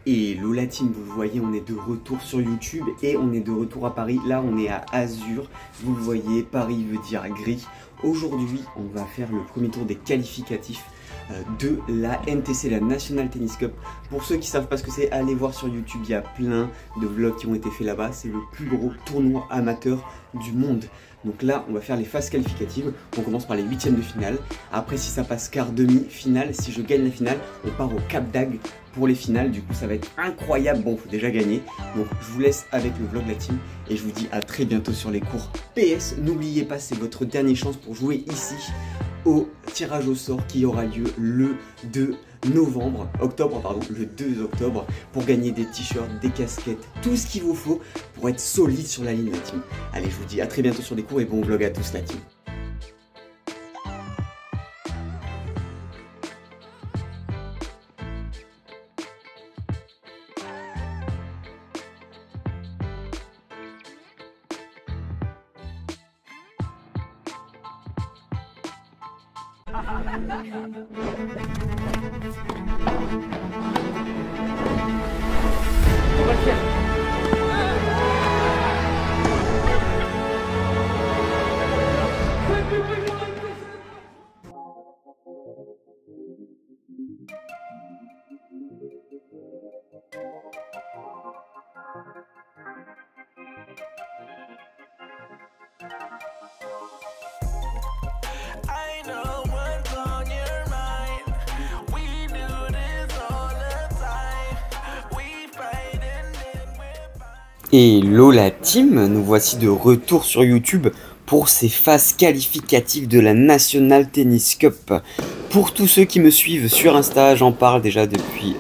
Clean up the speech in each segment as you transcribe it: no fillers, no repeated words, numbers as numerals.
Et la team, vous le voyez, on est de retour sur YouTube et on est de retour à Paris. Là, on est à Azur. Vous le voyez, Paris veut dire gris. Aujourd'hui, on va faire le premier tour des qualificatifs de la NTC, la National Tennis Cup. Pour ceux qui ne savent pas ce que c'est, allez voir sur YouTube, il y a plein de vlogs qui ont été faits là-bas. C'est le plus gros tournoi amateur du monde. Donc là, on va faire les phases qualificatives. On commence par les huitièmes de finale. Après, si ça passe quart, demi, finale, si je gagne la finale, on part au Cap d'Agde pour les finales. Du coup, ça va être incroyable. Bon, faut déjà gagner. Donc, je vous laisse avec le vlog la team et je vous dis à très bientôt sur les cours. PS, n'oubliez pas, c'est votre dernière chance pour jouer ici au tirage au sort qui aura lieu le 2 octobre, le 2 octobre, pour gagner des t-shirts, des casquettes, tout ce qu'il vous faut pour être solide sur la ligne, la team. Allez, je vous dis à très bientôt sur les cours et bon vlog à tous, la team. On va le faire. Hello la team, nous voici de retour sur YouTube pour ces phases qualificatives de la National Tennis Cup. Pour tous ceux qui me suivent sur Insta, j'en parle déjà depuis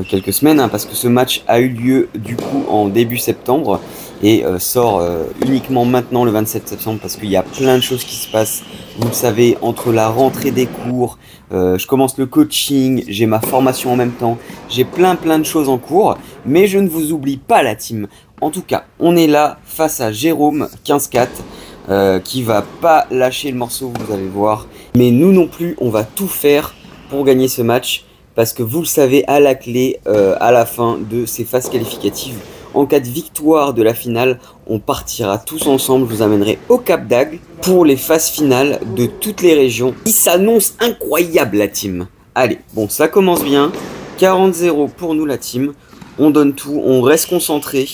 quelques semaines, hein, parce que ce match a eu lieu du coup en début septembre et sort uniquement maintenant le 27 septembre parce qu'il y a plein de choses qui se passent. Vous le savez, entre la rentrée des cours, je commence le coaching, j'ai ma formation en même temps, j'ai plein de choses en cours, mais je ne vous oublie pas la team. En tout cas, on est là face à Jérôme 15-4 qui va pas lâcher le morceau, vous allez voir. Mais nous non plus, on va tout faire pour gagner ce match parce que vous le savez, à la clé, à la fin de ces phases qualificatives, en cas de victoire de la finale, on partira tous ensemble, je vous amènerai au Cap d'Agde pour les phases finales de toutes les régions. Il s'annonce incroyable la team. Allez, bon ça commence bien, 40-0 pour nous la team, on donne tout, on reste concentré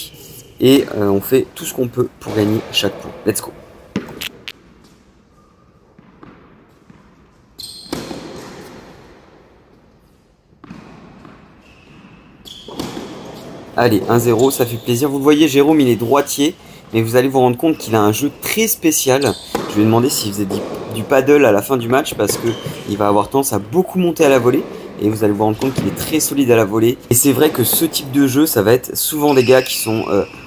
et on fait tout ce qu'on peut pour gagner chaque point. Let's go. Allez, 1-0, ça fait plaisir. Vous le voyez, Jérôme, il est droitier, mais vous allez vous rendre compte qu'il a un jeu très spécial. Je lui ai demandé s'il faisait du paddle à la fin du match parce qu'il va avoir tendance à beaucoup monter à la volée. Et vous allez vous rendre compte qu'il est très solide à la volée. Et c'est vrai que ce type de jeu, ça va être souvent des gars qui sont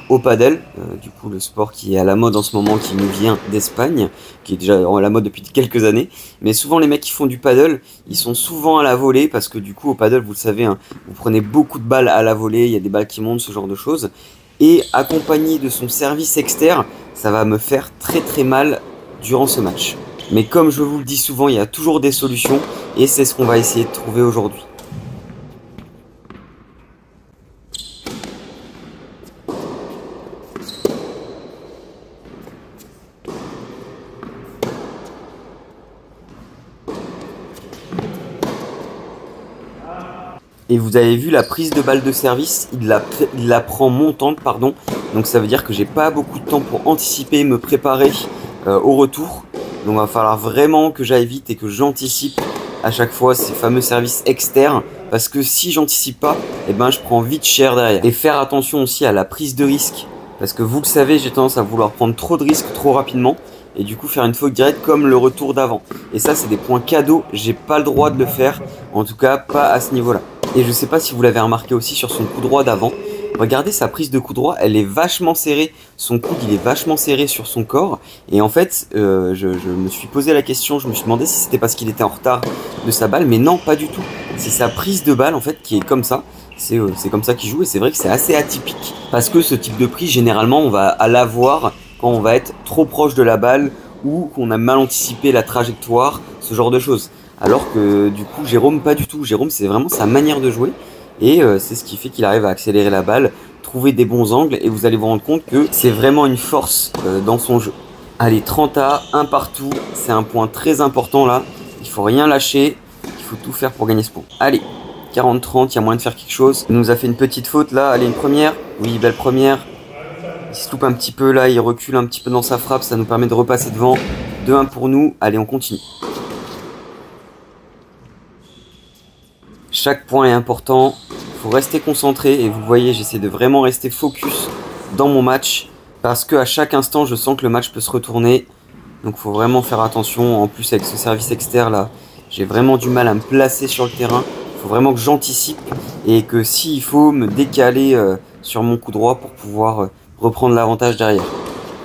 au paddle. Du coup, le sport qui est à la mode en ce moment, qui nous vient d'Espagne, qui est déjà à la mode depuis quelques années. Mais souvent, les mecs qui font du paddle, ils sont souvent à la volée parce que du coup, au paddle, vous le savez, hein, vous prenez beaucoup de balles à la volée, il y a des balles qui montent, ce genre de choses. Et accompagné de son service externe, ça va me faire très mal durant ce match. Mais comme je vous le dis souvent, il y a toujours des solutions et c'est ce qu'on va essayer de trouver aujourd'hui. Et vous avez vu la prise de balle de service, il la prend montante, pardon. Donc ça veut dire que j'ai pas beaucoup de temps pour anticiper, me préparer au retour. Donc il va falloir vraiment que j'aille vite et que j'anticipe à chaque fois ces fameux services externes. Parce que si j'anticipe pas, eh ben, je prends vite cher derrière. Et faire attention aussi à la prise de risque. Parce que vous le savez, j'ai tendance à vouloir prendre trop de risques trop rapidement. Et du coup faire une faute directe comme le retour d'avant. Et ça c'est des points cadeaux, j'ai pas le droit de le faire. En tout cas pas à ce niveau là. Et je sais pas si vous l'avez remarqué aussi sur son coup droit d'avant. Regardez sa prise de coup droit, elle est vachement serrée. Son coude il est vachement serré sur son corps. Et en fait je me suis posé la question, je me suis demandé si c'était parce qu'il était en retard de sa balle. Mais non, pas du tout. C'est sa prise de balle en fait qui est comme ça. C'est comme ça qu'il joue et c'est vrai que c'est assez atypique. Parce que ce type de prise généralement on va à l'avoir quand on va être trop proche de la balle ou qu'on a mal anticipé la trajectoire, ce genre de choses. Alors que du coup Jérôme pas du tout. Jérôme c'est vraiment sa manière de jouer Et c'est ce qui fait qu'il arrive à accélérer la balle, trouver des bons angles, et vous allez vous rendre compte que c'est vraiment une force dans son jeu. Allez, 30A, un partout, c'est un point très important là, il faut rien lâcher, il faut tout faire pour gagner ce point. Allez, 40-30, il y a moyen de faire quelque chose. Il nous a fait une petite faute là, allez, une première, oui, belle première. Il se loupe un petit peu là, il recule un petit peu dans sa frappe, ça nous permet de repasser devant. 2-1 pour nous, allez, on continue. Chaque point est important, il faut rester concentré, et vous voyez, j'essaie de vraiment rester focus dans mon match, parce qu'à chaque instant, je sens que le match peut se retourner. Donc il faut vraiment faire attention. En plus, avec ce service externe là, j'ai vraiment du mal à me placer sur le terrain. Il faut vraiment que j'anticipe et que s'il faut me décaler sur mon coup droit pour pouvoir reprendre l'avantage derrière.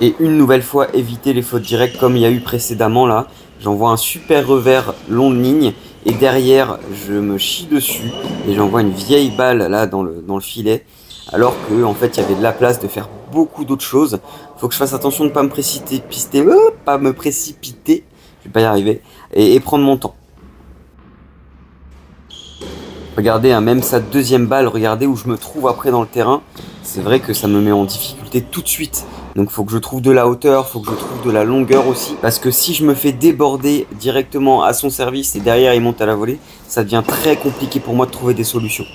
Et une nouvelle fois, éviter les fautes directes comme il y a eu précédemment là. J'envoie un super revers long de ligne et derrière, je me chie dessus et j'envoie une vieille balle là dans le filet. Alors que en fait il y avait de la place de faire beaucoup d'autres choses. Faut que je fasse attention de ne pas me précipiter, je vais pas y arriver, et prendre mon temps. Regardez, hein, même sa deuxième balle, regardez où je me trouve après dans le terrain. C'est vrai que ça me met en difficulté tout de suite. Donc faut que je trouve de la hauteur, faut que je trouve de la longueur aussi. Parce que si je me fais déborder directement à son service et derrière il monte à la volée, ça devient très compliqué pour moi de trouver des solutions.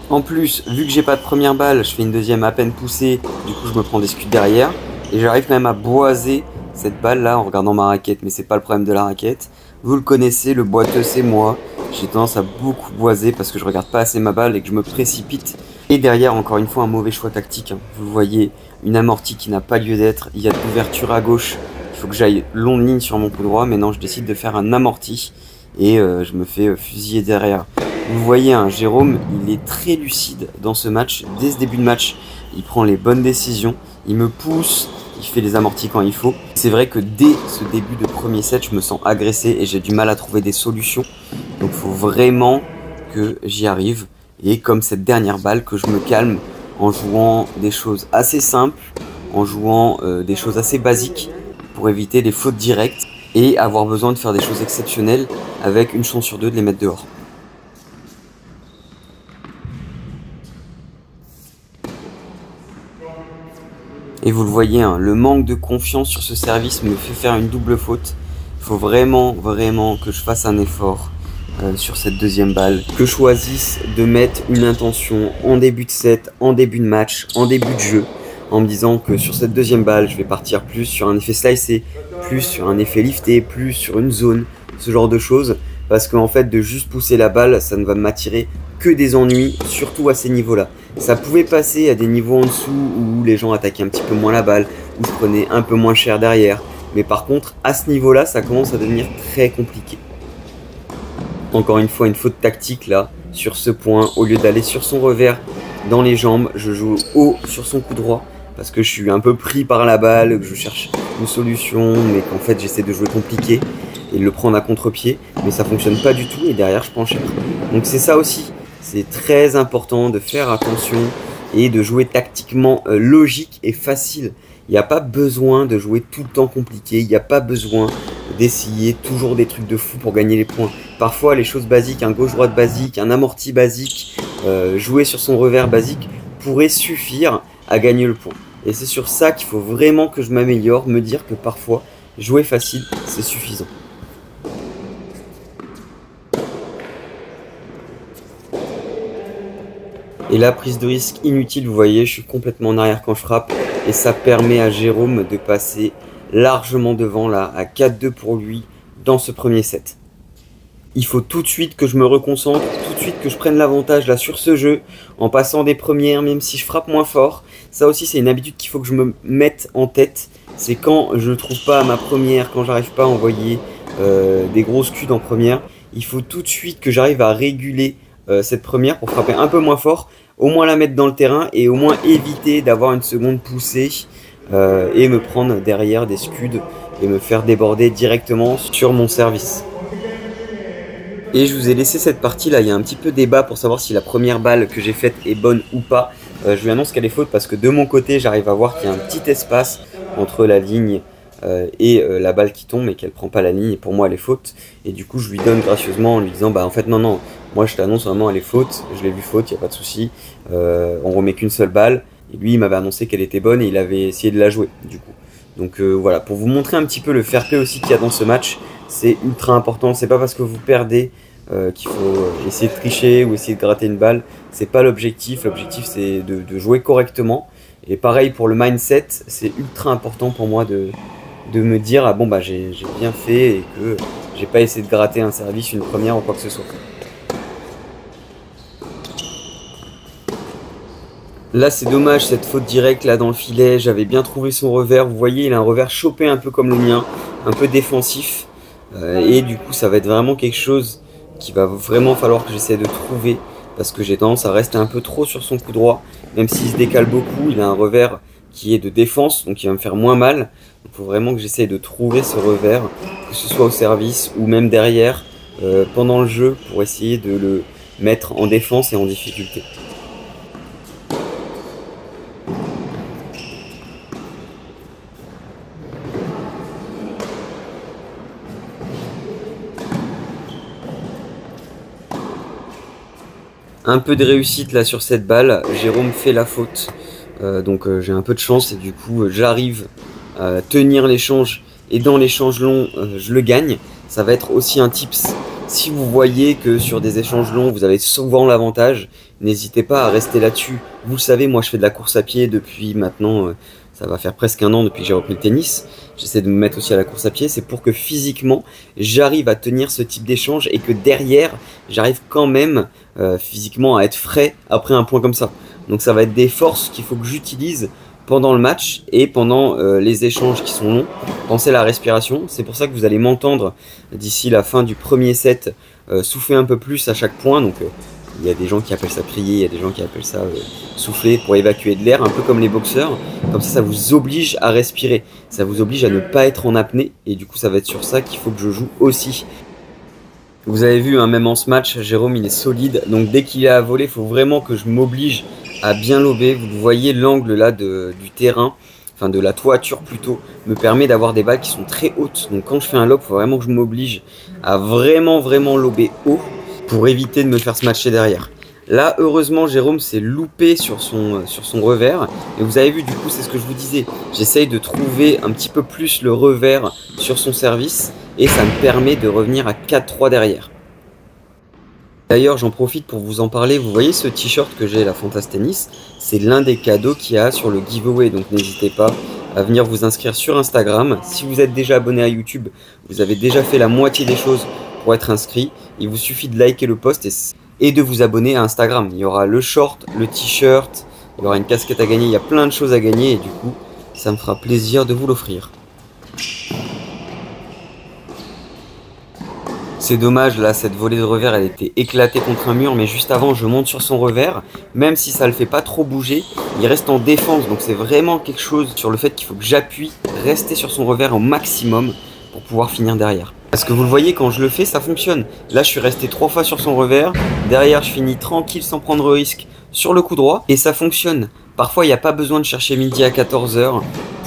En plus, vu que j'ai pas de première balle, je fais une deuxième à peine poussée, du coup je me prends des scuds derrière, et j'arrive même à boiser cette balle là en regardant ma raquette, mais c'est pas le problème de la raquette. Vous le connaissez, le boiteux c'est moi, j'ai tendance à beaucoup boiser parce que je regarde pas assez ma balle et que je me précipite. Et derrière, encore une fois, un mauvais choix tactique, hein. Vous le voyez, une amortie qui n'a pas lieu d'être, il y a de l'ouverture à gauche, il faut que j'aille longue ligne sur mon coup droit, mais non, je décide de faire un amorti, et je me fais fusiller derrière. Vous voyez, hein, Jérôme, il est très lucide dans ce match. Dès ce début de match, il prend les bonnes décisions. Il me pousse, il fait les amortis quand il faut. C'est vrai que dès ce début de premier set, je me sens agressé et j'ai du mal à trouver des solutions. Donc il faut vraiment que j'y arrive. Et comme cette dernière balle, que je me calme en jouant des choses assez simples, en jouant des choses assez basiques pour éviter les fautes directes et avoir besoin de faire des choses exceptionnelles avec une chance sur deux de les mettre dehors. Et vous le voyez, hein, le manque de confiance sur ce service me fait faire une double faute. Il faut vraiment que je fasse un effort sur cette deuxième balle. Que je choisisse de mettre une intention en début de set, en début de match, en début de jeu. En me disant que sur cette deuxième balle, je vais partir plus sur un effet slicé, plus sur un effet lifté, plus sur une zone, ce genre de choses. Parce qu'en fait, de juste pousser la balle, ça ne va m'attirer que des ennuis, surtout à ces niveaux-là. Ça pouvait passer à des niveaux en dessous où les gens attaquaient un petit peu moins la balle, où je prenais un peu moins cher derrière. Mais par contre, à ce niveau-là, ça commence à devenir très compliqué. Encore une fois, une faute tactique là, sur ce point. Au lieu d'aller sur son revers dans les jambes, je joue haut sur son coup droit. Parce que je suis un peu pris par la balle, que je cherche une solution, mais qu'en fait j'essaie de jouer compliqué et de le prendre à contre-pied, mais ça fonctionne pas du tout et derrière je prends cher. Donc c'est ça aussi, c'est très important de faire attention et de jouer tactiquement logique et facile. Il n'y a pas besoin de jouer tout le temps compliqué, il n'y a pas besoin d'essayer toujours des trucs de fou pour gagner les points. Parfois les choses basiques, un gauche-droite basique, un amorti basique, jouer sur son revers basique pourrait suffire à gagner le point. Et c'est sur ça qu'il faut vraiment que je m'améliore, me dire que parfois, jouer facile, c'est suffisant. Et la prise de risque inutile, vous voyez, je suis complètement en arrière quand je frappe. Et ça permet à Jérôme de passer largement devant, là, à 4-2 pour lui, dans ce premier set. Il faut tout de suite que je me reconcentre, tout de suite que je prenne l'avantage là sur ce jeu, en passant des premières, même si je frappe moins fort. Ça aussi, c'est une habitude qu'il faut que je me mette en tête. C'est quand je ne trouve pas ma première, quand j'arrive pas à envoyer des grosses cues en première, il faut tout de suite que j'arrive à réguler cette première pour frapper un peu moins fort, au moins la mettre dans le terrain et au moins éviter d'avoir une seconde poussée et me prendre derrière des scuds et me faire déborder directement sur mon service. Et je vous ai laissé cette partie là, il y a un petit peu débat pour savoir si la première balle que j'ai faite est bonne ou pas. Je lui annonce qu'elle est faute parce que de mon côté j'arrive à voir qu'il y a un petit espace entre la ligne la balle qui tombe et qu'elle prend pas la ligne, et pour moi elle est faute. Et du coup je lui donne gracieusement en lui disant bah en fait non, moi je t'annonce vraiment elle est faute, je l'ai vu faute, y a pas de souci, on remet qu'une seule balle. Et lui il m'avait annoncé qu'elle était bonne et il avait essayé de la jouer du coup. Donc voilà, pour vous montrer un petit peu le fair play aussi qu'il y a dans ce match, c'est ultra important. C'est pas parce que vous perdez qu'il faut essayer de tricher ou essayer de gratter une balle. C'est pas l'objectif. L'objectif c'est de jouer correctement. Et pareil pour le mindset, c'est ultra important pour moi de me dire ah bon bah j'ai bien fait et que j'ai pas essayé de gratter un service, une première ou quoi que ce soit. Là c'est dommage cette faute directe là dans le filet, j'avais bien trouvé son revers, vous voyez il a un revers chopé un peu comme le mien, un peu défensif, et du coup ça va être vraiment quelque chose qui va vraiment falloir que j'essaie de trouver, parce que j'ai tendance à rester un peu trop sur son coup droit, même s'il se décale beaucoup, il a un revers qui est de défense, donc il va me faire moins mal, il faut vraiment que j'essaie de trouver ce revers, que ce soit au service ou même derrière, pendant le jeu, pour essayer de le mettre en défense et en difficulté. Un peu de réussite là sur cette balle, Jérôme fait la faute, donc j'ai un peu de chance et du coup j'arrive à tenir l'échange et dans l'échange long je le gagne. Ça va être aussi un tips, si vous voyez que sur des échanges longs vous avez souvent l'avantage, n'hésitez pas à rester là-dessus. Vous le savez, moi je fais de la course à pied depuis maintenant, ça va faire presque un an depuis que j'ai repris le tennis. J'essaie de me mettre aussi à la course à pied, c'est pour que physiquement j'arrive à tenir ce type d'échange et que derrière j'arrive quand même physiquement à être frais après un point comme ça. Donc ça va être des forces qu'il faut que j'utilise pendant le match et pendant les échanges qui sont longs. Pensez à la respiration, c'est pour ça que vous allez m'entendre d'ici la fin du premier set souffler un peu plus à chaque point. Donc il y a des gens qui appellent ça prier, il y a des gens qui appellent ça souffler pour évacuer de l'air, un peu comme les boxeurs. Comme ça vous oblige à respirer, ça vous oblige à ne pas être en apnée et du coup ça va être sur ça qu'il faut que je joue aussi. Vous avez vu, hein, même en ce match, Jérôme il est solide, donc dès qu'il est à voler, il faut vraiment que je m'oblige à bien lober. Vous voyez l'angle là du terrain, enfin de la toiture plutôt, me permet d'avoir des balles qui sont très hautes. Donc quand je fais un lob, il faut vraiment que je m'oblige à vraiment lober haut pour éviter de me faire smatcher derrière. Là, heureusement, Jérôme s'est loupé sur son revers. Et vous avez vu, du coup, c'est ce que je vous disais. J'essaye de trouver un petit peu plus le revers sur son service. Et ça me permet de revenir à 4-3 derrière. D'ailleurs, j'en profite pour vous en parler. Vous voyez ce t-shirt que j'ai, la Fantas Tennis, c'est l'un des cadeaux qu'il y a sur le giveaway. Donc n'hésitez pas à venir vous inscrire sur Instagram. Si vous êtes déjà abonné à YouTube, vous avez déjà fait la moitié des choses pour être inscrit. Il vous suffit de liker le post et de vous abonner à Instagram. Il y aura le short, le t-shirt, il y aura une casquette à gagner. Il y a plein de choses à gagner et du coup, ça me fera plaisir de vous l'offrir. C'est dommage, là, cette volée de revers, elle était éclatée contre un mur, mais juste avant, je monte sur son revers. Même si ça le fait pas trop bouger, il reste en défense. Donc c'est vraiment quelque chose sur le fait qu'il faut que j'appuie, rester sur son revers au maximum pour pouvoir finir derrière. Parce que vous le voyez, quand je le fais, ça fonctionne. Là, je suis resté 3 fois sur son revers. Derrière, je finis tranquille sans prendre risque sur le coup droit. Et ça fonctionne. Parfois, il n'y a pas besoin de chercher midi à 14 h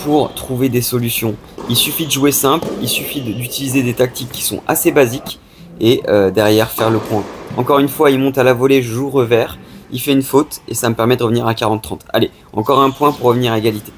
pour trouver des solutions. Il suffit de jouer simple, il suffit d'utiliser des tactiques qui sont assez basiques. Et derrière faire le point. Encore une fois, il monte à la volée, je joue revers, il fait une faute et ça me permet de revenir à 40-30. Allez, encore un point pour revenir à égalité.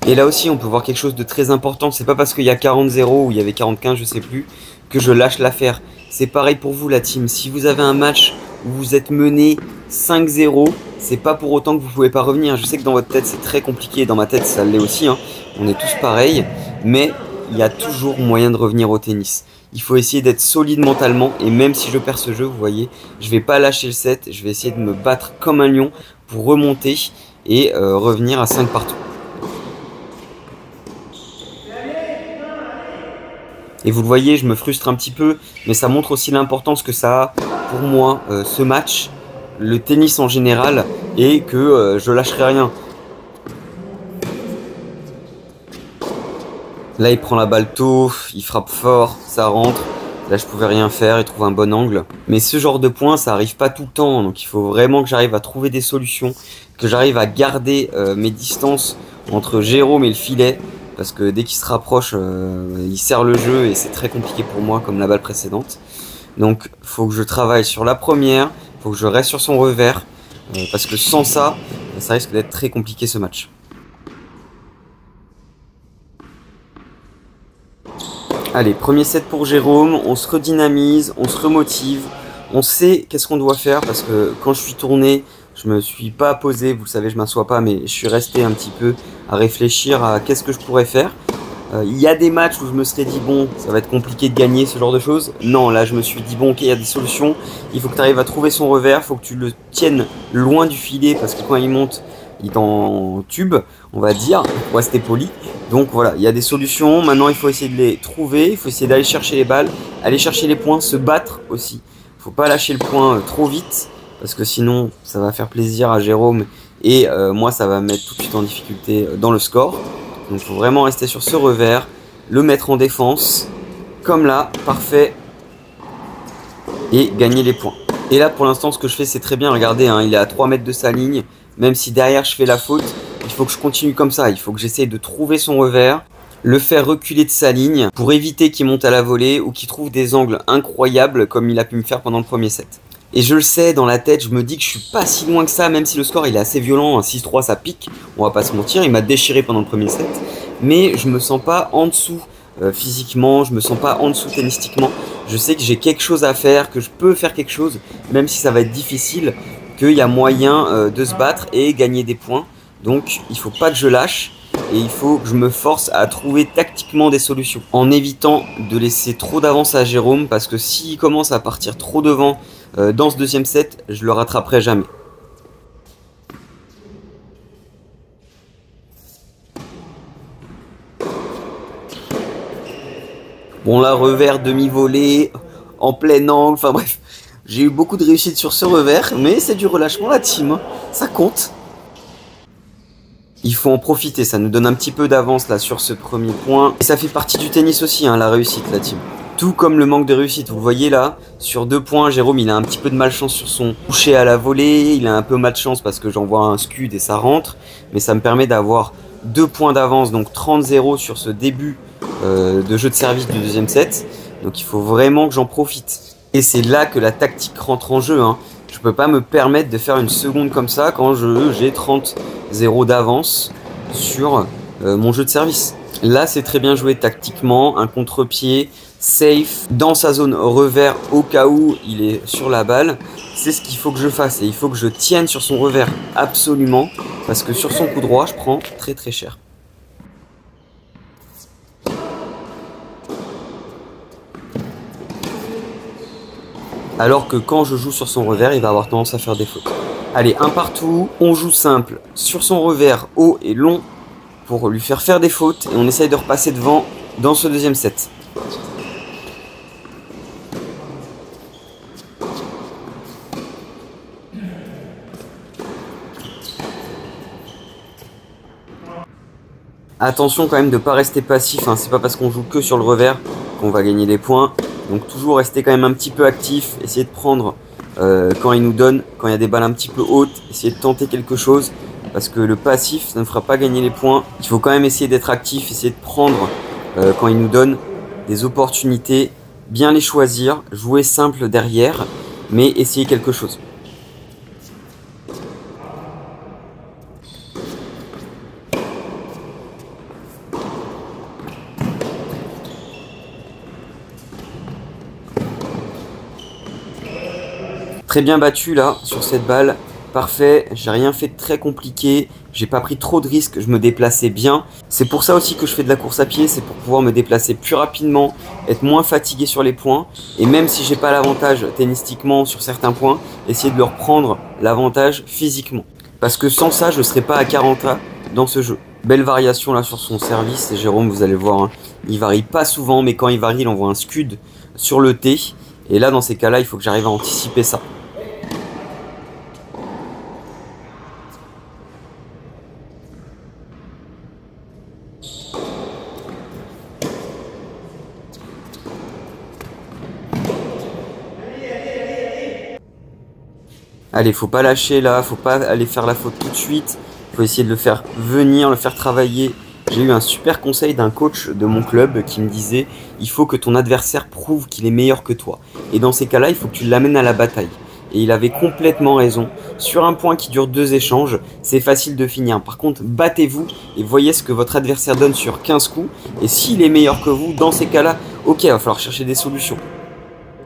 Et là aussi, on peut voir quelque chose de très important. C'est pas parce qu'il y a 40-0 ou il y avait 40-15, je sais plus, que je lâche l'affaire. C'est pareil pour vous, la team. Si vous avez un match où vous êtes mené 5-0, c'est pas pour autant que vous pouvez pas revenir. Je sais que dans votre tête, c'est très compliqué. Dans ma tête, ça l'est aussi, hein. On est tous pareils. Mais il y a toujours moyen de revenir au tennis. Il faut essayer d'être solide mentalement et même si je perds ce jeu, vous voyez, je vais pas lâcher le set, je vais essayer de me battre comme un lion pour remonter et revenir à 5 partout. Et vous le voyez, je me frustre un petit peu, mais ça montre aussi l'importance que ça a pour moi, ce match, le tennis en général, et que je lâcherai rien. Là, il prend la balle tôt, il frappe fort, ça rentre. Là, je pouvais rien faire, il trouve un bon angle. Mais ce genre de points, ça arrive pas tout le temps. Donc, il faut vraiment que j'arrive à trouver des solutions, que j'arrive à garder mes distances entre Jérôme et le filet parce que dès qu'il se rapproche, il serre le jeu et c'est très compliqué pour moi comme la balle précédente. Donc faut que je travaille sur la première, faut que je reste sur son revers, parce que sans ça, ça risque d'être très compliqué ce match. Allez, premier set pour Jérôme, on se redynamise, on se remotive, on sait qu'est-ce qu'on doit faire parce que quand je suis tourné, je me suis pas posé, vous le savez, je m'assois pas, mais je suis resté un petit peu à réfléchir à qu'est-ce que je pourrais faire. Il y a des matchs où je me serais dit bon, ça va être compliqué de gagner ce genre de choses. Non, là je me suis dit bon, ok, il y a des solutions, il faut que tu arrives à trouver son revers, il faut que tu le tiennes loin du filet parce que quand il monte, il est en tube, on va dire, pour rester poli. Donc voilà, il y a des solutions. Maintenant, il faut essayer de les trouver. Il faut essayer d'aller chercher les balles, aller chercher les points, se battre aussi. Il ne faut pas lâcher le point trop vite parce que sinon, ça va faire plaisir à Jérôme et moi, ça va me mettre tout de suite en difficulté dans le score. Donc, il faut vraiment rester sur ce revers, le mettre en défense, comme là, parfait, et gagner les points. Et là, pour l'instant, ce que je fais, c'est très bien. Regardez, hein, il est à 3 mètres de sa ligne. Même si derrière, je fais la faute, il faut que je continue comme ça. Il faut que j'essaye de trouver son revers, le faire reculer de sa ligne pour éviter qu'il monte à la volée ou qu'il trouve des angles incroyables comme il a pu me faire pendant le premier set. Et je le sais, dans la tête, je me dis que je suis pas si loin que ça, même si le score il est assez violent, un 6-3 ça pique, on va pas se mentir, il m'a déchiré pendant le premier set, mais je me sens pas en dessous physiquement, je me sens pas en dessous tennistiquement, je sais que j'ai quelque chose à faire, que je peux faire quelque chose, même si ça va être difficile, qu'il y a moyen de se battre et gagner des points, donc il faut pas que je lâche. Et il faut que je me force à trouver tactiquement des solutions, en évitant de laisser trop d'avance à Jérôme, parce que s'il commence à partir trop devant dans ce deuxième set, je le rattraperai jamais. Bon là, revers demi-volée, en plein angle, enfin bref, j'ai eu beaucoup de réussite sur ce revers, mais c'est du relâchement la team, hein. Ça compte. Il faut en profiter, ça nous donne un petit peu d'avance là sur ce premier point. Et ça fait partie du tennis aussi, hein, la réussite, la team. Tout comme le manque de réussite, vous le voyez là, sur 2 points, Jérôme il a un petit peu de malchance sur son toucher à la volée, il a un peu malchance parce que j'envoie un scud et ça rentre, mais ça me permet d'avoir 2 points d'avance, donc 30-0 sur ce début de jeu de service du deuxième set. Donc il faut vraiment que j'en profite. Et c'est là que la tactique rentre en jeu, hein. Je peux pas me permettre de faire une seconde comme ça quand j'ai 30-0 d'avance sur mon jeu de service. Là, c'est très bien joué tactiquement, un contre-pied, safe, dans sa zone revers au cas où il est sur la balle. C'est ce qu'il faut que je fasse et il faut que je tienne sur son revers absolument parce que sur son coup droit, je prends très très cher. Alors que quand je joue sur son revers, il va avoir tendance à faire des fautes. Allez, un partout, on joue simple sur son revers haut et long pour lui faire des fautes et on essaye de repasser devant dans ce deuxième set. Attention quand même de ne pas rester passif, hein. C'est pas parce qu'on joue que sur le revers qu'on va gagner des points. Donc toujours rester quand même un petit peu actif, essayer de prendre quand il nous donne, quand il y a des balles un petit peu hautes, essayer de tenter quelque chose. Parce que le passif, ça ne fera pas gagner les points. Il faut quand même essayer d'être actif, essayer de prendre quand il nous donne des opportunités, bien les choisir, jouer simple derrière, mais essayer quelque chose. Très bien battu là sur cette balle, parfait, j'ai rien fait de très compliqué, j'ai pas pris trop de risques, je me déplaçais bien. C'est pour ça aussi que je fais de la course à pied, c'est pour pouvoir me déplacer plus rapidement, être moins fatigué sur les points. Et même si j'ai pas l'avantage tennistiquement sur certains points, essayer de leur prendre l'avantage physiquement. Parce que sans ça, je serais pas à 40A dans ce jeu. Belle variation là sur son service, et Jérôme, vous allez le voir, hein, il varie pas souvent, mais quand il varie, il envoie un scud sur le T. Et là, dans ces cas-là, il faut que j'arrive à anticiper ça. Allez, faut pas lâcher là, faut pas aller faire la faute tout de suite. Faut essayer de le faire venir, le faire travailler J'ai eu un super conseil d'un coach de mon club qui me disait il faut que ton adversaire prouve qu'il est meilleur que toi. Et dans ces cas-là, il faut que tu l'amènes à la bataille. Et il avait complètement raison. Sur un point qui dure 2 échanges, c'est facile de finir. Par contre, battez-vous et voyez ce que votre adversaire donne sur 15 coups. Et s'il est meilleur que vous, dans ces cas-là, ok, il va falloir chercher des solutions.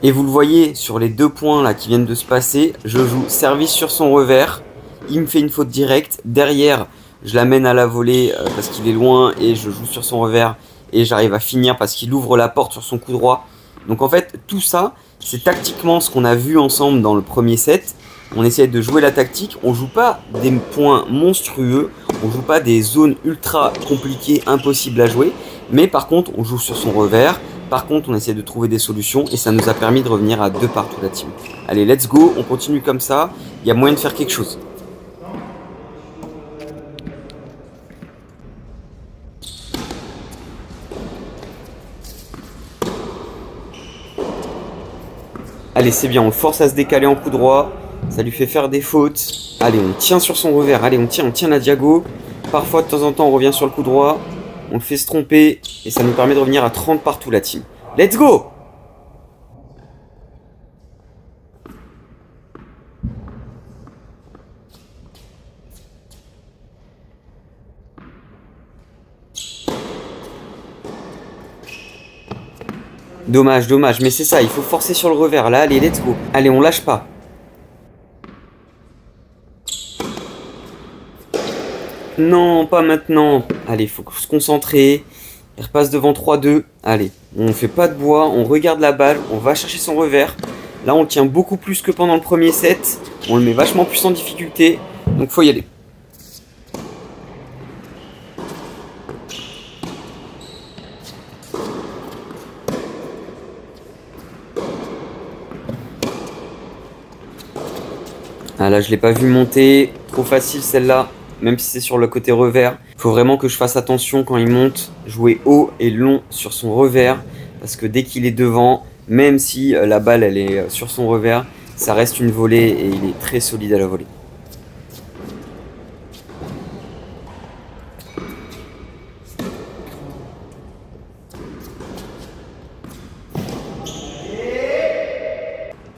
Et vous le voyez sur les 2 points là qui viennent de se passer, je joue service sur son revers, il me fait une faute directe, derrière je l'amène à la volée parce qu'il est loin et je joue sur son revers et j'arrive à finir parce qu'il ouvre la porte sur son coup droit. Donc en fait tout ça c'est tactiquement ce qu'on a vu ensemble dans le premier set. On essaie de jouer la tactique, on joue pas des points monstrueux, on joue pas des zones ultra compliquées, impossibles à jouer, mais par contre on joue sur son revers. Par contre, on essaie de trouver des solutions et ça nous a permis de revenir à 2 partout la team. Allez, let's go, on continue comme ça. Il y a moyen de faire quelque chose. Allez, c'est bien, on le force à se décaler en coup droit. Ça lui fait faire des fautes. Allez, on tient sur son revers. Allez, on tient la diago. Parfois, de temps en temps, on revient sur le coup droit. On le fait se tromper et ça nous permet de revenir à 30 partout la team. Let's go! Dommage, dommage, mais c'est ça, il faut forcer sur le revers là, allez, let's go. Allez, on lâche pas. Non, pas maintenant. Allez, faut se concentrer. Il repasse devant 3-2. Allez, on fait pas de bois, on regarde la balle, on va chercher son revers. Là, on le tient beaucoup plus que pendant le premier set. On le met vachement plus en difficulté. Donc, faut y aller. Ah là, je l'ai pas vu monter. Trop facile celle-là. Même si c'est sur le côté revers. Il faut vraiment que je fasse attention quand il monte. Jouer haut et long sur son revers. Parce que dès qu'il est devant, même si la balle elle est sur son revers, ça reste une volée et il est très solide à la volée.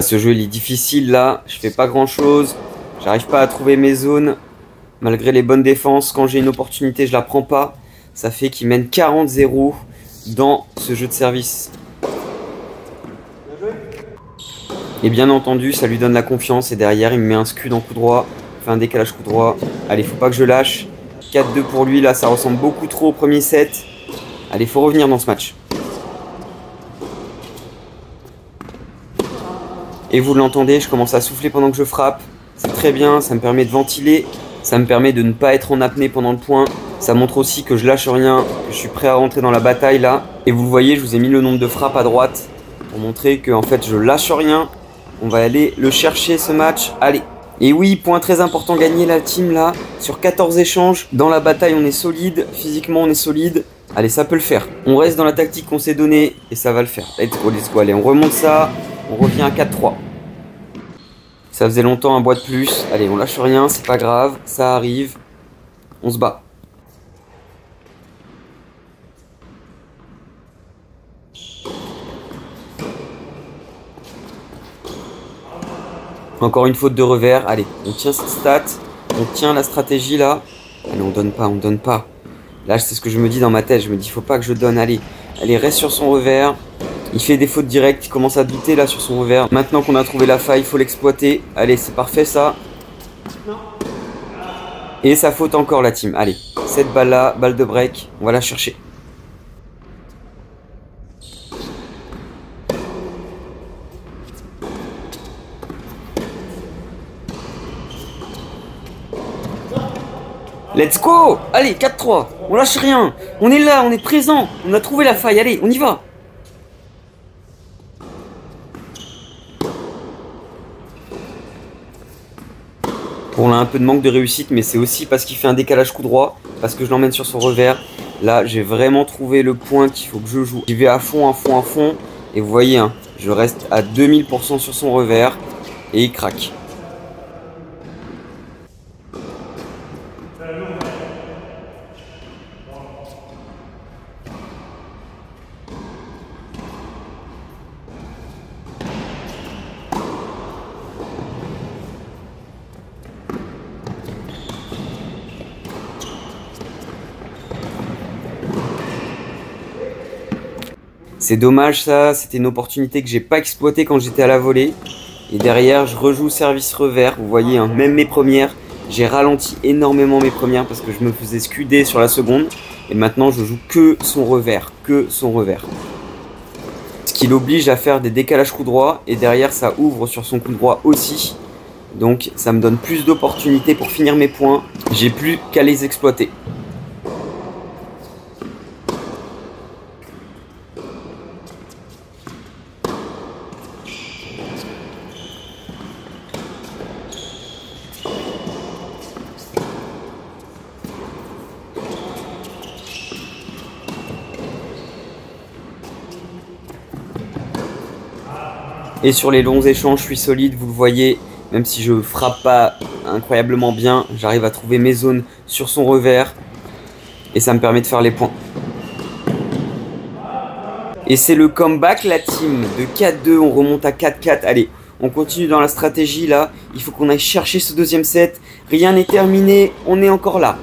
Ce jeu il est difficile là, je fais pas grand chose. J'arrive pas à trouver mes zones. Malgré les bonnes défenses, quand j'ai une opportunité, je la prends pas. Ça fait qu'il mène 40-0 dans ce jeu de service. Et bien entendu, ça lui donne la confiance. Et derrière, il me met un scud en coup droit. Il fait un décalage coup droit. Allez, faut pas que je lâche. 4-2 pour lui. Là, ça ressemble beaucoup trop au premier set. Allez, faut revenir dans ce match. Et vous l'entendez, je commence à souffler pendant que je frappe. C'est très bien, ça me permet de ventiler. Ça me permet de ne pas être en apnée pendant le point. Ça montre aussi que je lâche rien, que je suis prêt à rentrer dans la bataille là. Et vous le voyez, je vous ai mis le nombre de frappes à droite pour montrer que en fait je lâche rien. On va aller le chercher ce match. Allez. Et oui, point très important, gagner la team là. Sur 14 échanges, dans la bataille on est solide. Physiquement on est solide. Allez, ça peut le faire. On reste dans la tactique qu'on s'est donnée et ça va le faire. Let's go, let's go. Allez, on remonte ça. On revient à 4-3. Ça faisait longtemps un bois de plus. Allez, on lâche rien, c'est pas grave. Ça arrive. On se bat. Encore une faute de revers. Allez, on tient cette stat. On tient la stratégie là. Allez, on donne pas, on donne pas. Là, c'est ce que je me dis dans ma tête. Je me dis, faut pas que je donne. Allez, allez, reste sur son revers. Il fait des fautes directes, il commence à douter là sur son revers. Maintenant qu'on a trouvé la faille, il faut l'exploiter. Allez, c'est parfait ça. Et ça faute encore la team. Allez, cette balle là, balle de break, on va la chercher. Let's go! Allez, 4-3, on lâche rien. On est là, on est présent. On a trouvé la faille, allez, on y va. Bon, là, un peu de manque de réussite, mais c'est aussi parce qu'il fait un décalage coup droit, parce que je l'emmène sur son revers. Là, j'ai vraiment trouvé le point qu'il faut que je joue. J'y vais à fond, à fond, à fond. Et vous voyez, hein, je reste à 2000% sur son revers. Et il craque. C'est dommage ça, c'était une opportunité que j'ai pas exploitée quand j'étais à la volée. Et derrière, je rejoue service revers. Vous voyez, hein, même mes premières, j'ai ralenti énormément mes premières parce que je me faisais scuder sur la seconde. Et maintenant, je joue que son revers, Ce qui l'oblige à faire des décalages coup droit. Et derrière, ça ouvre sur son coup droit aussi. Donc, ça me donne plus d'opportunités pour finir mes points. J'ai plus qu'à les exploiter. Et sur les longs échanges, je suis solide, vous le voyez, même si je frappe pas incroyablement bien, j'arrive à trouver mes zones sur son revers et ça me permet de faire les points. Et c'est le comeback la team, de 4-2, on remonte à 4-4, allez, on continue dans la stratégie là, il faut qu'on aille chercher ce deuxième set, rien n'est terminé, on est encore là.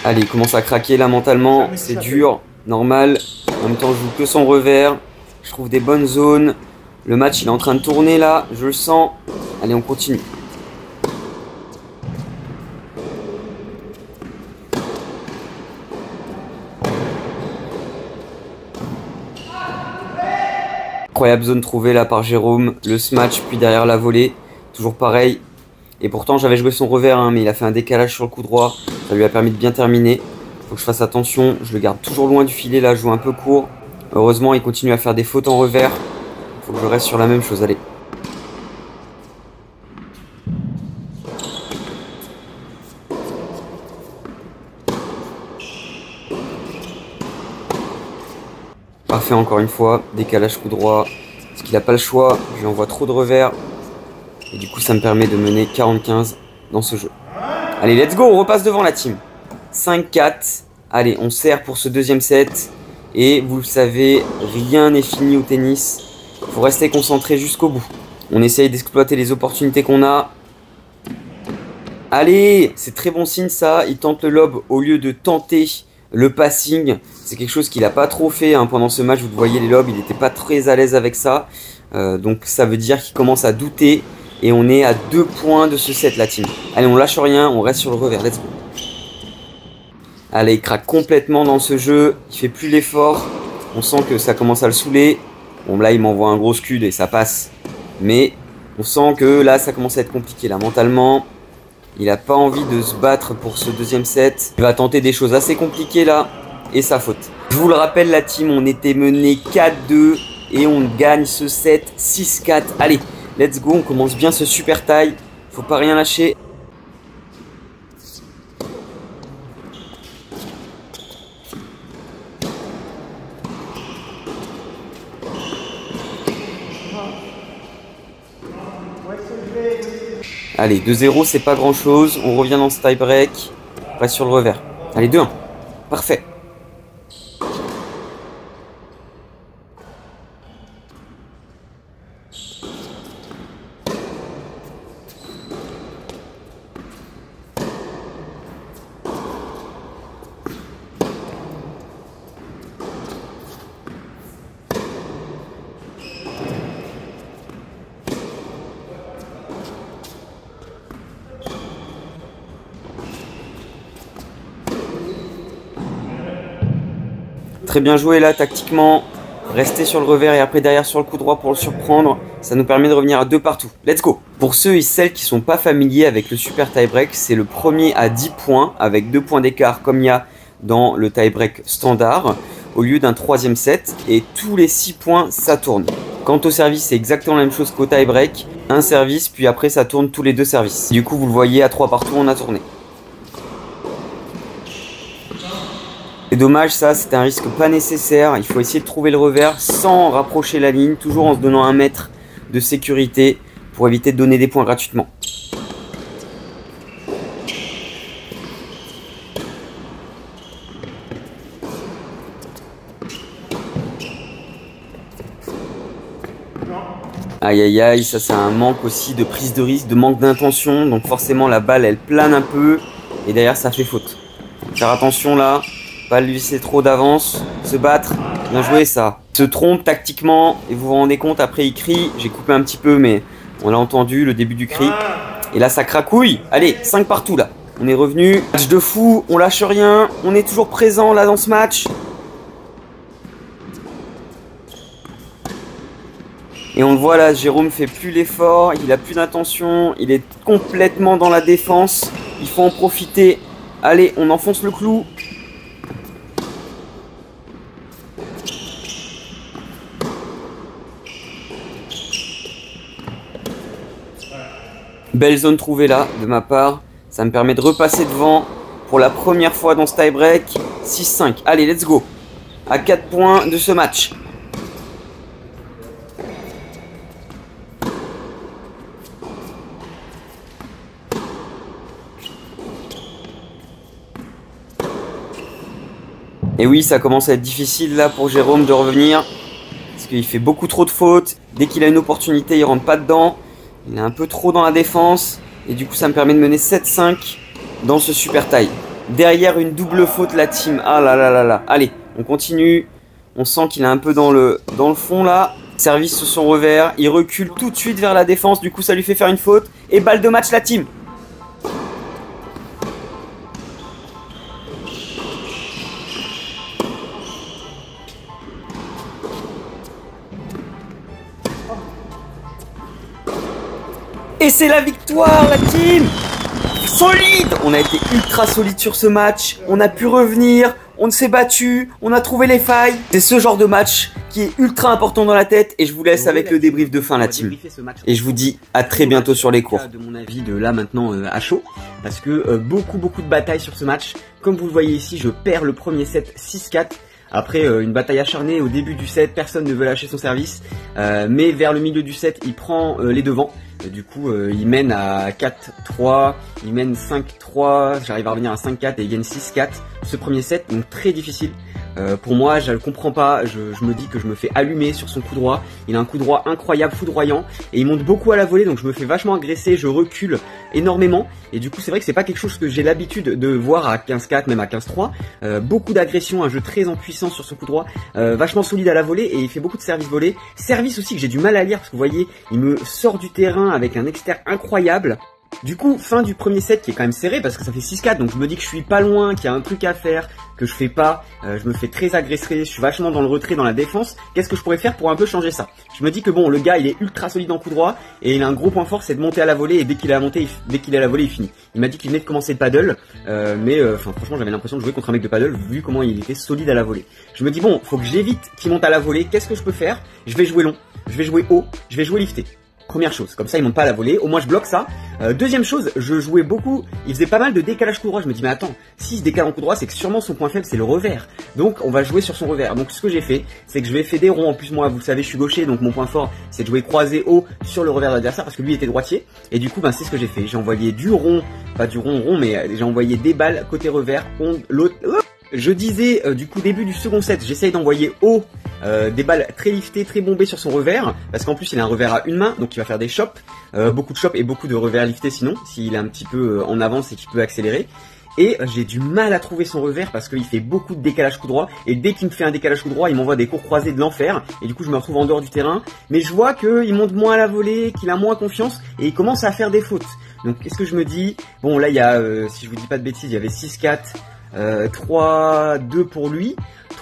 Allez, il commence à craquer là mentalement, c'est dur, normal. En même temps, je joue que son revers. Je trouve des bonnes zones. Le match, il est en train de tourner là, je le sens. Allez, on continue. Incroyable zone trouvée là par Jérôme. Le smash, puis derrière la volée. Toujours pareil. Et pourtant, j'avais joué son revers, hein, mais il a fait un décalage sur le coup droit. Ça lui a permis de bien terminer. Faut que je fasse attention. Je le garde toujours loin du filet. Là, je joue un peu court. Heureusement, il continue à faire des fautes en revers. Faut que je reste sur la même chose. Allez. Parfait encore une fois. Décalage coup droit. Parce qu'il n'a pas le choix. Je lui envoie trop de revers. Et du coup, ça me permet de mener 40-15 dans ce jeu. Allez, let's go, on repasse devant la team. 5-4. Allez, on sert pour ce deuxième set. Et vous le savez, rien n'est fini au tennis. Il faut rester concentré jusqu'au bout. On essaye d'exploiter les opportunités qu'on a. Allez, c'est très bon signe ça. Il tente le lob au lieu de tenter le passing. C'est quelque chose qu'il n'a pas trop fait hein, pendant ce match. Vous voyez les lobs, il n'était pas très à l'aise avec ça. Donc ça veut dire qu'il commence à douter. Et on est à 2 points de ce set la team. Allez, on lâche rien, on reste sur le revers, let's go. Allez, il craque complètement dans ce jeu. Il fait plus l'effort. On sent que ça commence à le saouler. Bon, là, il m'envoie un gros scud et ça passe. Mais on sent que là, ça commence à être compliqué. Là, mentalement, il n'a pas envie de se battre pour ce deuxième set. Il va tenter des choses assez compliquées là. Et sa faute. Je vous le rappelle, la team, on était mené 4-2. Et on gagne ce set 6-4. Allez, let's go. On commence bien ce super tie. Faut pas rien lâcher. Allez, 2-0, c'est pas grand chose. On revient dans ce tie break. On reste sur le revers. Allez, 2-1. Parfait. Très bien joué là, tactiquement. Rester sur le revers et après derrière sur le coup droit pour le surprendre. Ça nous permet de revenir à 2 partout. Let's go. Pour ceux et celles qui sont pas familiers avec le super tie break, c'est le premier à 10 points avec 2 points d'écart comme il y a dans le tie break standard au lieu d'un troisième set. Et tous les 6 points, ça tourne. Quant au service, c'est exactement la même chose qu'au tie break. Un service, puis après ça tourne tous les 2 services. Du coup, vous le voyez, à 3 partout, on a tourné. C'est dommage ça, c'était un risque pas nécessaire. Il faut essayer de trouver le revers sans rapprocher la ligne, toujours en se donnant 1 mètre de sécurité pour éviter de donner des points gratuitement. Aïe aïe aïe, ça c'est un manque aussi de prise de risque, de manque d'intention. Donc forcément la balle elle plane un peu et derrière ça fait faute. Faire attention là, pas lui laisser trop d'avance, se battre, bien joué ça. Se trompe tactiquement et vous vous rendez compte, après il crie, j'ai coupé un petit peu mais on l'a entendu, le début du cri. Et là ça cracouille, allez 5 partout là. On est revenu, match de fou, on lâche rien, on est toujours présent là dans ce match. Et on le voit là, Jérôme fait plus l'effort, il a plus d'intention, il est complètement dans la défense. Il faut en profiter. Allez, on enfonce le clou. Belle zone trouvée là, de ma part. Ça me permet de repasser devant pour la première fois dans ce tie-break. 6-5. Allez, let's go. À 4 points de ce match. Et oui, ça commence à être difficile là pour Jérôme de revenir. Parce qu'il fait beaucoup trop de fautes. Dès qu'il a une opportunité, il rentre pas dedans. Il est un peu trop dans la défense. Et du coup, ça me permet de mener 7-5 dans ce super tie. Derrière une double faute, la team. Ah là là là là. Allez, on continue. On sent qu'il est un peu dans le fond là. Service sur son revers. Il recule tout de suite vers la défense. Du coup, ça lui fait faire une faute. Et balle de match, la team. Et c'est la victoire, la team! Solide! On a été ultra solide sur ce match. On a pu revenir. On s'est battu. On a trouvé les failles. C'est ce genre de match qui est ultra important dans la tête. Et je vous laisse avec le débrief de fin, la team. Et je vous dis à très bientôt sur les cours. De mon avis, de là maintenant à chaud. Parce que beaucoup de batailles sur ce match. Comme vous le voyez ici, je perds le premier set 6-4. Après une bataille acharnée au début du set, personne ne veut lâcher son service. Mais vers le milieu du set, il prend les devants. Du coup, il mène à 4-3, il mène 5-3, j'arrive à revenir à 5-4 et il gagne 6-4. Ce premier set, donc très difficile. Pour moi, je ne le comprends pas, je me dis que je me fais allumer sur son coup droit. Il a un coup droit incroyable, foudroyant, et il monte beaucoup à la volée, donc je me fais vachement agresser, je recule énormément. Et du coup, c'est vrai que c'est pas quelque chose que j'ai l'habitude de voir à 15-4, même à 15-3. Beaucoup d'agression, un jeu très en puissance sur son coup droit, vachement solide à la volée, et il fait beaucoup de service volé. Service aussi que j'ai du mal à lire, parce que vous voyez, il me sort du terrain avec un externe incroyable. Du coup, fin du premier set qui est quand même serré parce que ça fait 6-4, donc je me dis que je suis pas loin, qu'il y a un truc à faire, que je fais pas, je me fais très agresser, je suis vachement dans le retrait, dans la défense. Qu'est-ce que je pourrais faire pour un peu changer ça? Je me dis que bon, le gars il est ultra solide en coup droit et il a un gros point fort, c'est de monter à la volée, et dès qu'il est à la volée, il finit. Il m'a dit qu'il venait de commencer le paddle, mais franchement j'avais l'impression de jouer contre un mec de paddle vu comment il était solide à la volée. Je me dis bon, faut que j'évite qu'il monte à la volée, qu'est-ce que je peux faire? Je vais jouer long, je vais jouer haut, je vais jouer lifté. Première chose, comme ça il monte pas à la volée, au moins je bloque ça. Deuxième chose, je jouais beaucoup, il faisait pas mal de décalage coup droit, je me dis mais attends, s'il se décale en coup droit c'est que sûrement son point faible c'est le revers. Donc on va jouer sur son revers. Donc ce que j'ai fait, c'est que je vais faire des ronds, en plus moi vous le savez je suis gaucher, donc mon point fort c'est de jouer croisé haut sur le revers de l'adversaire parce que lui était droitier. Et du coup ben, c'est ce que j'ai fait, j'ai envoyé du rond, pas du rond mais j'ai envoyé des balles côté revers, l'autre... Je disais du coup début du second set, j'essaye d'envoyer haut des balles très liftées, très bombées sur son revers, parce qu'en plus il a un revers à une main, donc il va faire des chops, beaucoup de chops et beaucoup de revers liftés sinon, s'il est un petit peu en avance et qu'il peut accélérer. Et j'ai du mal à trouver son revers parce qu'il fait beaucoup de décalage coup droit, et dès qu'il me fait un décalage coup droit, il m'envoie des cours croisés de l'enfer, et du coup je me retrouve en dehors du terrain, mais je vois qu'il monte moins à la volée, qu'il a moins confiance, et il commence à faire des fautes. Donc qu'est-ce que je me dis? Bon là il y a, si je vous dis pas de bêtises, il y avait 6-4, 3-2 pour lui.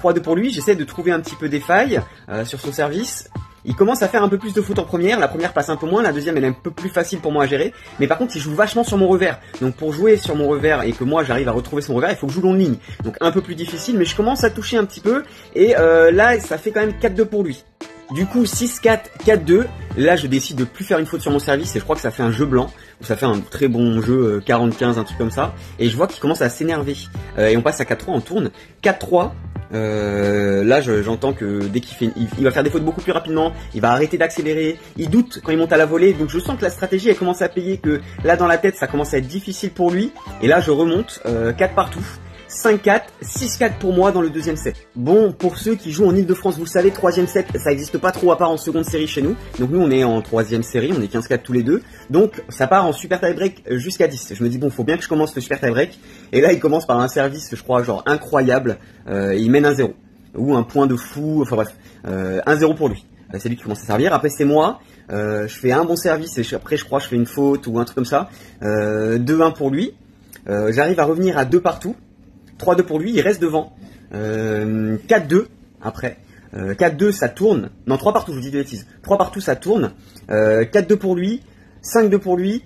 3-2 pour lui, j'essaie de trouver un petit peu des failles sur son service. Il commence à faire un peu plus de fautes en première, la première passe un peu moins, la deuxième elle est un peu plus facile pour moi à gérer, mais par contre il joue vachement sur mon revers, donc pour jouer sur mon revers et que moi j'arrive à retrouver son revers, il faut que je joue longue ligne, donc un peu plus difficile, mais je commence à toucher un petit peu, et là ça fait quand même 4-2 pour lui. Du coup 6-4, 4-2, là je décide de plus faire une faute sur mon service et je crois que ça fait un jeu blanc, ou ça fait un très bon jeu 40-15, un truc comme ça, et je vois qu'il commence à s'énerver, et on passe à 4-3, on tourne, 4-3, là j'entends que dès qu'il fait, il va faire des fautes beaucoup plus rapidement, il va arrêter d'accélérer, il doute quand il monte à la volée, donc je sens que la stratégie elle commence à payer, que là dans la tête ça commence à être difficile pour lui, et là je remonte, 4 partout. 5-4, 6-4 pour moi dans le deuxième set. Bon, pour ceux qui jouent en Ile-de-France, vous le savez, troisième set, ça n'existe pas trop à part en seconde série chez nous. Donc nous, on est en troisième série, on est 15-4 tous les deux. Donc ça part en super tie-break jusqu'à 10. Je me dis, bon, faut bien que je commence le super tie-break. Et là, il commence par un service, je crois, genre incroyable. Il mène 1-0. Ou un point de fou, enfin bref. 1-0 pour lui. C'est lui qui commence à servir. Après, c'est moi. Je fais un bon service et après, je crois, je fais une faute ou un truc comme ça. 2-1 pour lui. J'arrive à revenir à 2 partout. 3-2 pour lui, il reste devant. 4-2 après. 4-2 ça tourne. Non, 3 partout, je vous dis des bêtises. 3 partout ça tourne. 4-2 pour lui. 5-2 pour lui.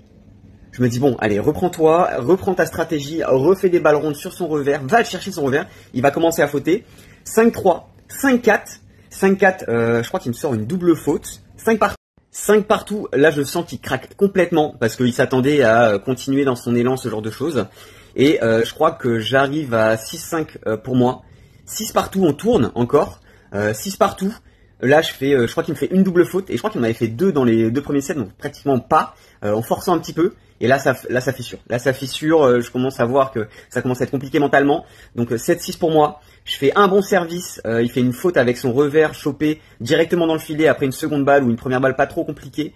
Je me dis bon, allez, reprends-toi, reprends ta stratégie, refais des balles rondes sur son revers, va le chercher son revers. Il va commencer à fauter. 5-3, 5-4. 5-4, je crois qu'il me sort une double faute. 5 partout. 5 partout, là je sens qu'il craque complètement parce qu'il s'attendait à continuer dans son élan, ce genre de choses. Et je crois que j'arrive à 6-5 pour moi. 6 partout, on tourne encore. 6 partout. Là, je crois qu'il me fait une double faute. Et je crois qu'il m'avait fait 2 dans les 2 premiers sets, donc pratiquement pas. En forçant un petit peu. Et là, ça fissure. Là, ça fissure. Je commence à voir que ça commence à être compliqué mentalement. Donc 7-6 pour moi. Je fais un bon service. Il fait une faute avec son revers chopé directement dans le filet après une seconde balle ou une première balle pas trop compliquée.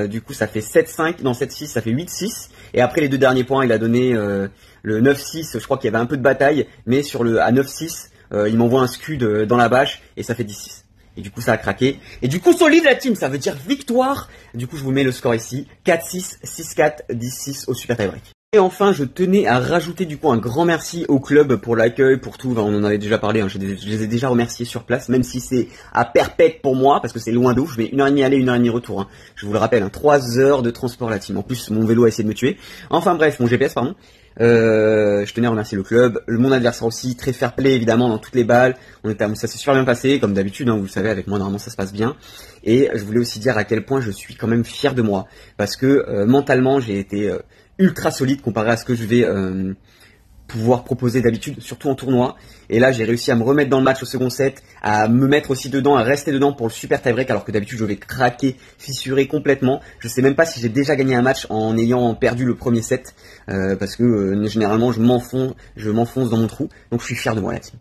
Du coup, ça fait 7-5. Dans 7-6, ça fait 8-6. Et après les 2 derniers points, il a donné le 9-6. Je crois qu'il y avait un peu de bataille. Mais à 9-6, il m'envoie un scud dans la bâche et ça fait 10-6. Et du coup, ça a craqué. Et du coup, solide la team, ça veut dire victoire. Du coup, je vous mets le score ici. 4-6, 6-4, 10-6 au super tie-break. Et enfin, je tenais à rajouter du coup un grand merci au club pour l'accueil, pour tout. Enfin, on en avait déjà parlé, hein. Je les ai déjà remerciés sur place, même si c'est à perpète pour moi, parce que c'est loin d'où. Je mets 1h30 aller, 1h30 retour. Hein. Je vous le rappelle, hein, 3 heures de transport la team. En plus, mon vélo a essayé de me tuer. Enfin bref, mon GPS, pardon. Je tenais à remercier le club, mon adversaire aussi, très fair play évidemment dans toutes les balles. Ça s'est super bien passé, comme d'habitude, hein, vous le savez, avec moi normalement ça se passe bien. Et je voulais aussi dire à quel point je suis quand même fier de moi, parce que mentalement j'ai été ultra solide comparé à ce que je vais pouvoir proposer d'habitude, surtout en tournoi. Et là, j'ai réussi à me remettre dans le match au second set, à me mettre aussi dedans, à rester dedans pour le super tie-break, alors que d'habitude, je vais craquer, fissurer complètement. Je sais même pas si j'ai déjà gagné un match en ayant perdu le premier set, parce que généralement, je m'enfonce dans mon trou. Donc, je suis fier de moi, la team.